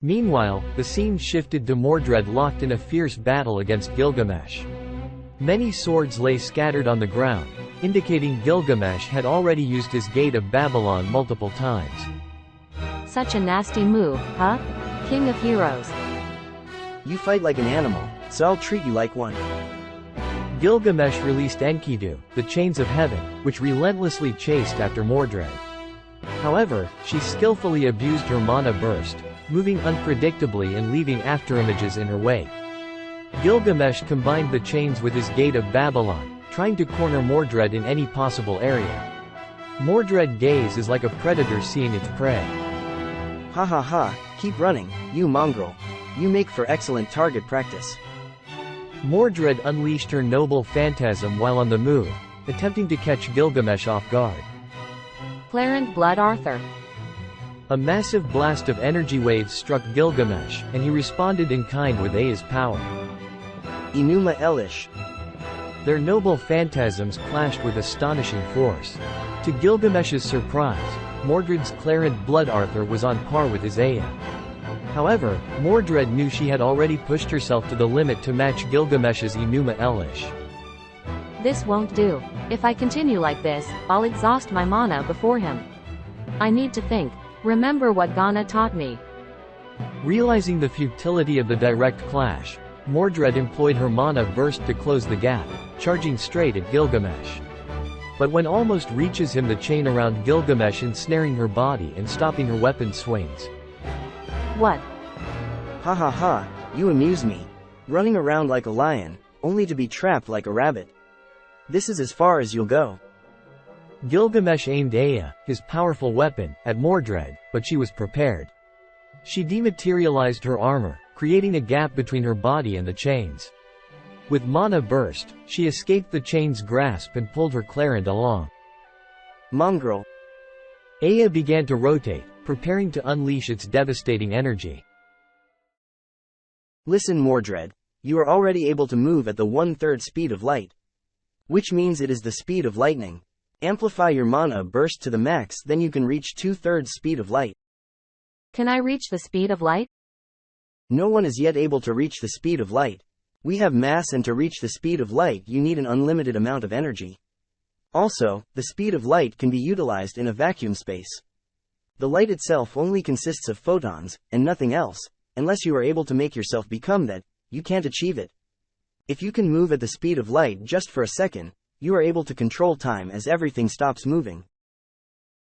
Meanwhile, the scene shifted to Mordred locked in a fierce battle against Gilgamesh. Many swords lay scattered on the ground, indicating Gilgamesh had already used his Gate of Babylon multiple times. Such a nasty move, huh? King of Heroes. You fight like an animal, so I'll treat you like one. Gilgamesh released Enkidu, the chains of heaven, which relentlessly chased after Mordred. However, she skillfully abused her mana burst, moving unpredictably and leaving afterimages in her wake. Gilgamesh combined the chains with his Gate of Babylon, trying to corner Mordred in any possible area. Mordred's gaze is like a predator seeing its prey. Ha ha ha, keep running, you mongrel. You make for excellent target practice. Mordred unleashed her noble phantasm while on the move, attempting to catch Gilgamesh off guard. Clarent Blood Arthur. A massive blast of energy waves struck Gilgamesh, and he responded in kind with Aya's power. Enuma Elish. Their noble phantasms clashed with astonishing force. To Gilgamesh's surprise, Mordred's Clarent Blood Arthur was on par with his Aya. However, Mordred knew she had already pushed herself to the limit to match Gilgamesh's Enuma Elish. This won't do. If I continue like this, I'll exhaust my mana before him. I need to think. Remember what Ghana taught me. Realizing the futility of the direct clash, Mordred employed her mana burst to close the gap, charging straight at Gilgamesh. But when almost reaches him, the chain around Gilgamesh ensnaring her body and stopping her weapon swings. What? Ha ha ha, you amuse me. Running around like a lion, only to be trapped like a rabbit. This is as far as you'll go. Gilgamesh aimed Aya, his powerful weapon, at Mordred, but she was prepared. She dematerialized her armor, creating a gap between her body and the chains. With mana burst, she escaped the chain's grasp and pulled her Clarent along. Mongrel. Aya began to rotate, preparing to unleash its devastating energy. Listen, Mordred, you are already able to move at the 1/3 speed of light. Which means it is the speed of lightning. Amplify your mana burst to the max, then you can reach 2/3 speed of light. Can I reach the speed of light? No one is yet able to reach the speed of light. We have mass, and to reach the speed of light you need an unlimited amount of energy. Also, the speed of light can be utilized in a vacuum space. The light itself only consists of photons, and nothing else. Unless you are able to make yourself become that, you can't achieve it. If you can move at the speed of light just for a second, you are able to control time as everything stops moving.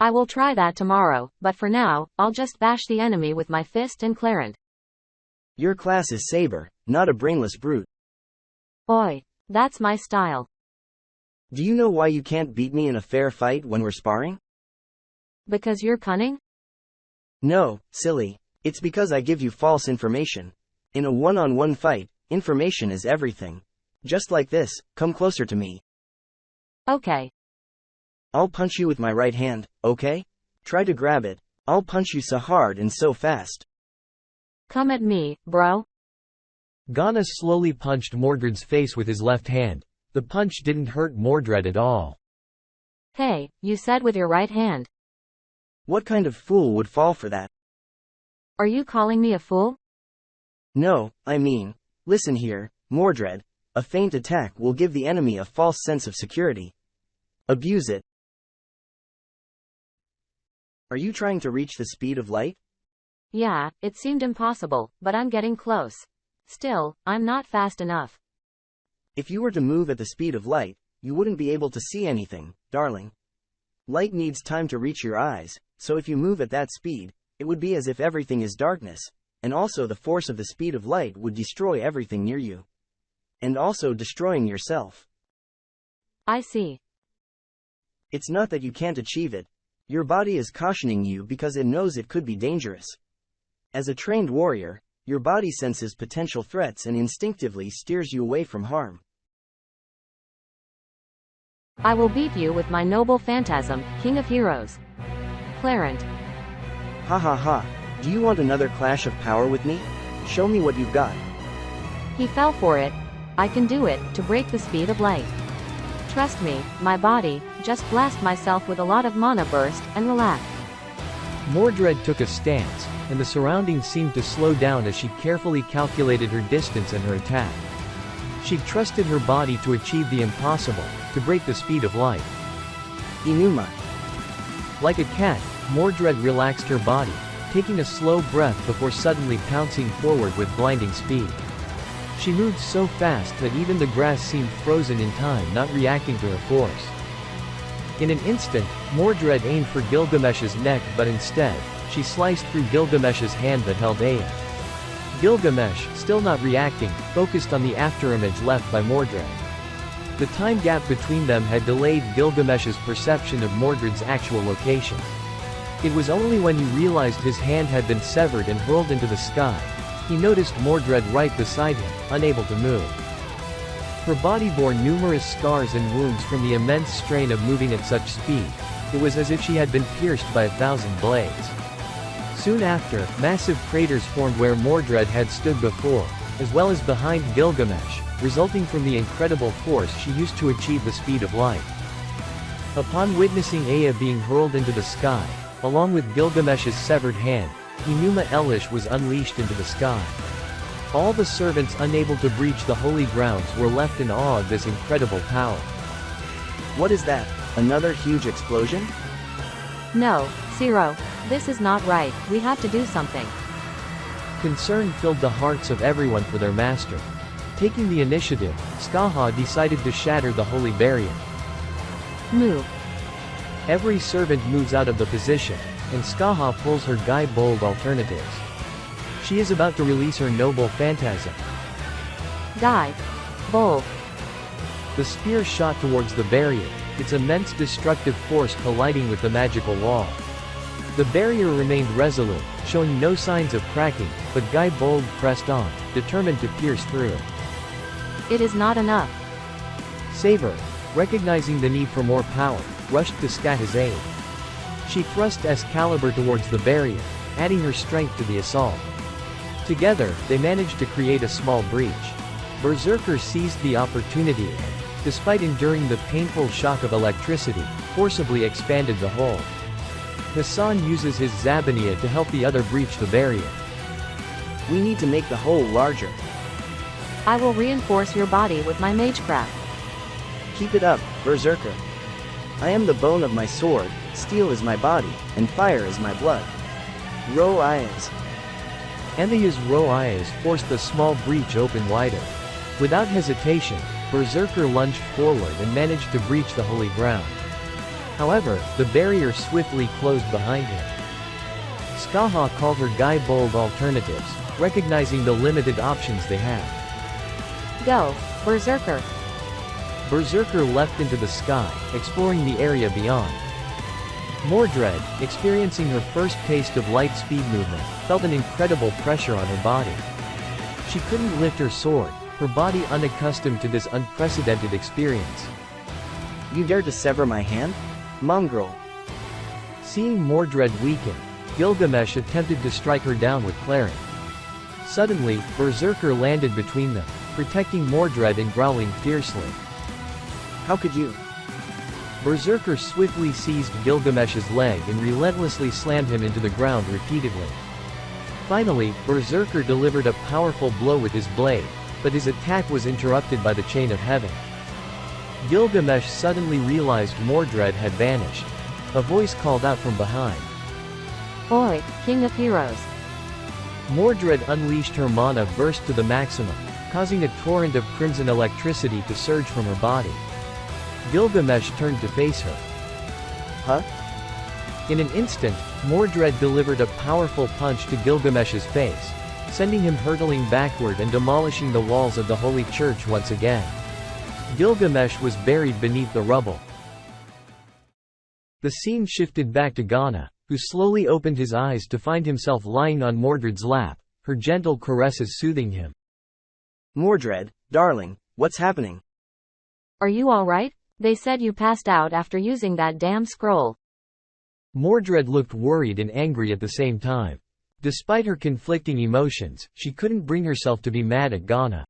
I will try that tomorrow, but for now, I'll just bash the enemy with my fist and Clarent. Your class is Saber, not a brainless brute. Oi, that's my style. Do you know why you can't beat me in a fair fight when we're sparring? Because you're cunning? No, silly. It's because I give you false information. In a one-on-one fight, information is everything. Just like this, come closer to me. Okay. I'll punch you with my right hand, okay? Try to grab it. I'll punch you so hard and so fast. Come at me, bro. Ghana slowly punched Mordred's face with his left hand. The punch didn't hurt Mordred at all. Hey, you said with your right hand. What kind of fool would fall for that? Are you calling me a fool? No, I mean, listen here, Mordred. A feint attack will give the enemy a false sense of security. Abuse it. Are you trying to reach the speed of light? Yeah, it seemed impossible, but I'm getting close. Still, I'm not fast enough. If you were to move at the speed of light, you wouldn't be able to see anything, darling. Light needs time to reach your eyes, so if you move at that speed, it would be as if everything is darkness, and also the force of the speed of light would destroy everything near you. And also destroying yourself. I see. It's not that you can't achieve it. Your body is cautioning you because it knows it could be dangerous. As a trained warrior, your body senses potential threats and instinctively steers you away from harm. I will beat you with my noble phantasm, King of Heroes. Clarent. Ha ha ha. Do you want another clash of power with me? Show me what you've got. He fell for it. I can do it, to break the speed of light. Trust me, my body, just blast myself with a lot of mana burst, and relax. Mordred took a stance, and the surroundings seemed to slow down as she carefully calculated her distance and her attack. She trusted her body to achieve the impossible, to break the speed of light. Enuma. Like a cat, Mordred relaxed her body, taking a slow breath before suddenly pouncing forward with blinding speed. She moved so fast that even the grass seemed frozen in time, not reacting to her force. In an instant, Mordred aimed for Gilgamesh's neck, but instead, she sliced through Gilgamesh's hand that held Ea. Gilgamesh, still not reacting, focused on the afterimage left by Mordred. The time gap between them had delayed Gilgamesh's perception of Mordred's actual location. It was only when he realized his hand had been severed and hurled into the sky, he noticed Mordred right beside him, unable to move. Her body bore numerous scars and wounds from the immense strain of moving at such speed. It was as if she had been pierced by 1,000 blades. Soon after, massive craters formed where Mordred had stood before, as well as behind Gilgamesh, resulting from the incredible force she used to achieve the speed of light. Upon witnessing Ea being hurled into the sky, along with Gilgamesh's severed hand, Enuma Elish was unleashed into the sky. All the servants unable to breach the holy grounds were left in awe of this incredible power. What is that? Another huge explosion? No, Zero. This is not right, we have to do something. Concern filled the hearts of everyone for their master. Taking the initiative, Skaha decided to shatter the holy barrier. Move. Every servant moves out of the position, and Skaha pulls her Guy Bold alternatives. She is about to release her noble phantasm. Guy. Bold. The spear shot towards the barrier, its immense destructive force colliding with the magical wall. The barrier remained resolute, showing no signs of cracking, but Guy Bold pressed on, determined to pierce through. It is not enough. Saber, recognizing the need for more power, rushed to Skaha's aid. She thrust Excalibur towards the barrier, adding her strength to the assault. Together, they managed to create a small breach. Berserker seized the opportunity and, despite enduring the painful shock of electricity, forcibly expanded the hole. Hassan uses his Zabania to help the other breach the barrier. We need to make the hole larger. I will reinforce your body with my magecraft. Keep it up, Berserker. I am the bone of my sword, steel is my body, and fire is my blood. Ro Ayaz. Enthea's Ro Ayaz forced the small breach open wider. Without hesitation, Berserker lunged forward and managed to breach the holy ground. However, the barrier swiftly closed behind him. Skaha called her Guy Bold alternatives, recognizing the limited options they had. Go, Berserker. Berserker leapt into the sky, exploring the area beyond. Mordred, experiencing her first taste of light speed movement, felt an incredible pressure on her body. She couldn't lift her sword, her body unaccustomed to this unprecedented experience. You dare to sever my hand? Mongrel. Seeing Mordred weaken, Gilgamesh attempted to strike her down with clarity. Suddenly, Berserker landed between them, protecting Mordred and growling fiercely. How could you? Berserker swiftly seized Gilgamesh's leg and relentlessly slammed him into the ground repeatedly. Finally, Berserker delivered a powerful blow with his blade, but his attack was interrupted by the chain of heaven. Gilgamesh suddenly realized Mordred had vanished. A voice called out from behind. Oi, King of Heroes. Mordred unleashed her mana burst to the maximum, causing a torrent of crimson electricity to surge from her body. Gilgamesh turned to face her. Huh? In an instant, Mordred delivered a powerful punch to Gilgamesh's face, sending him hurtling backward and demolishing the walls of the holy church once again. Gilgamesh was buried beneath the rubble. The scene shifted back to Ghana, who slowly opened his eyes to find himself lying on Mordred's lap, her gentle caresses soothing him. Mordred, darling, what's happening? Are you alright? They said you passed out after using that damn scroll. Mordred looked worried and angry at the same time. Despite her conflicting emotions, she couldn't bring herself to be mad at Ghana.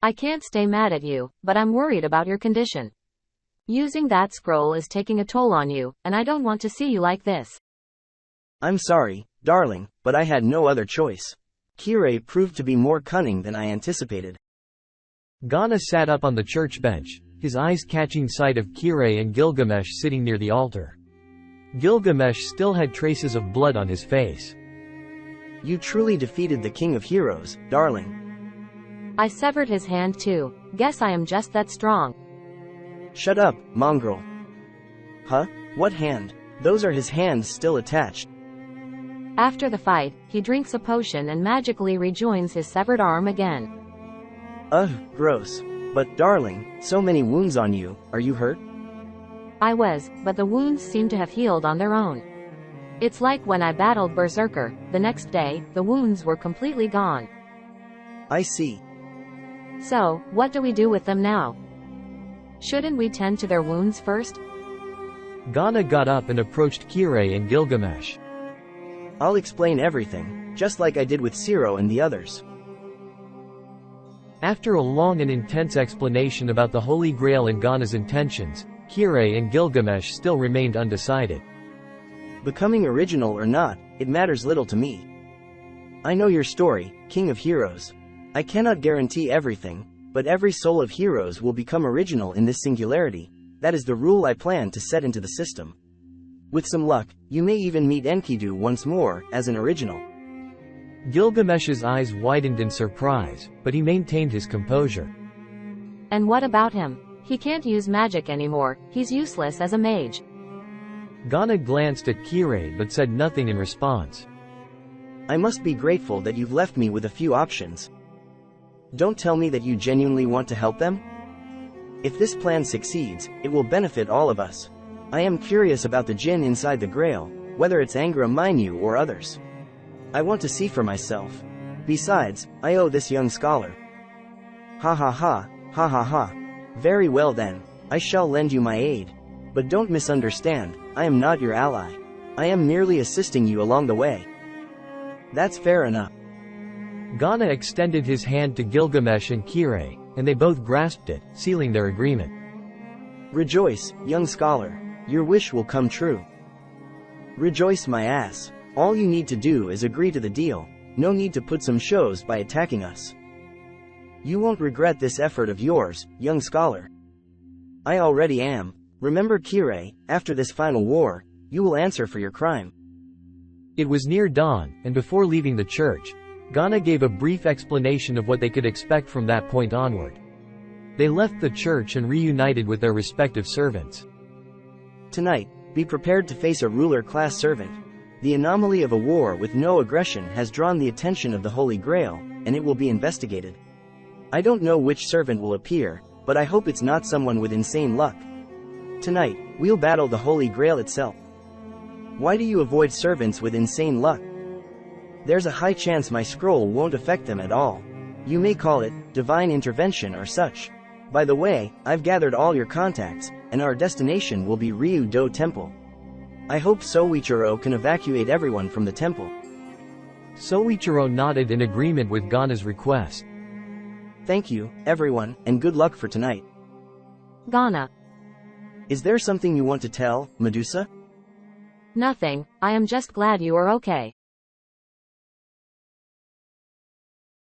I can't stay mad at you, but I'm worried about your condition. Using that scroll is taking a toll on you, and I don't want to see you like this. I'm sorry, darling, but I had no other choice. Kirei proved to be more cunning than I anticipated. Ghana sat up on the church bench, his eyes catching sight of Kirei and Gilgamesh sitting near the altar. Gilgamesh still had traces of blood on his face. You truly defeated the King of Heroes, darling. I severed his hand too. Guess I am just that strong. Shut up, mongrel. Huh? What hand? Those are his hands still attached. After the fight, he drinks a potion and magically rejoins his severed arm again. Ugh, gross. But darling, so many wounds on you, are you hurt? I was, but the wounds seem to have healed on their own. It's like when I battled Berserker, the next day, the wounds were completely gone. I see. So, what do we do with them now? Shouldn't we tend to their wounds first? Ghana got up and approached Kirei and Gilgamesh. I'll explain everything, just like I did with Ciro and the others. After a long and intense explanation about the Holy Grail and Ghana's intentions, Kirei and Gilgamesh still remained undecided. Becoming original or not, it matters little to me. I know your story, King of Heroes. I cannot guarantee everything, but every soul of heroes will become original in this singularity. That is the rule I plan to set into the system. With some luck, you may even meet Enkidu once more, as an original. Gilgamesh's eyes widened in surprise, but he maintained his composure. And what about him? He can't use magic anymore, he's useless as a mage. Ghana glanced at Kirei but said nothing in response. I must be grateful that you've left me with a few options. Don't tell me that you genuinely want to help them? If this plan succeeds, it will benefit all of us. I am curious about the Jinn inside the Grail, whether it's Angra Mainyu or others. I want to see for myself. Besides, I owe this young scholar. Ha ha ha, ha ha ha. Very well then, I shall lend you my aid. But don't misunderstand, I am not your ally. I am merely assisting you along the way. That's fair enough. Ghana extended his hand to Gilgamesh and Kirei, and they both grasped it, sealing their agreement. Rejoice, young scholar. Your wish will come true. Rejoice my ass. All you need to do is agree to the deal. No need to put some shows by attacking us. You won't regret this effort of yours, young scholar. I already am. Remember Kirei, after this final war, you will answer for your crime. It was near dawn, and before leaving the church, Ghana gave a brief explanation of what they could expect from that point onward. They left the church and reunited with their respective servants. Tonight, be prepared to face a ruler-class servant. The anomaly of a war with no aggression has drawn the attention of the Holy Grail, and it will be investigated. I don't know which servant will appear, but I hope it's not someone with insane luck. Tonight, we'll battle the Holy Grail itself. Why do you avoid servants with insane luck? There's a high chance my scroll won't affect them at all. You may call it divine intervention or such. By the way, I've gathered all your contacts, and our destination will be Ryu-Do Temple. I hope Soichiro can evacuate everyone from the temple. Soichiro nodded in agreement with Ghana's request. Thank you, everyone, and good luck for tonight. Ghana. Is there something you want to tell, Medusa? Nothing, I am just glad you are okay.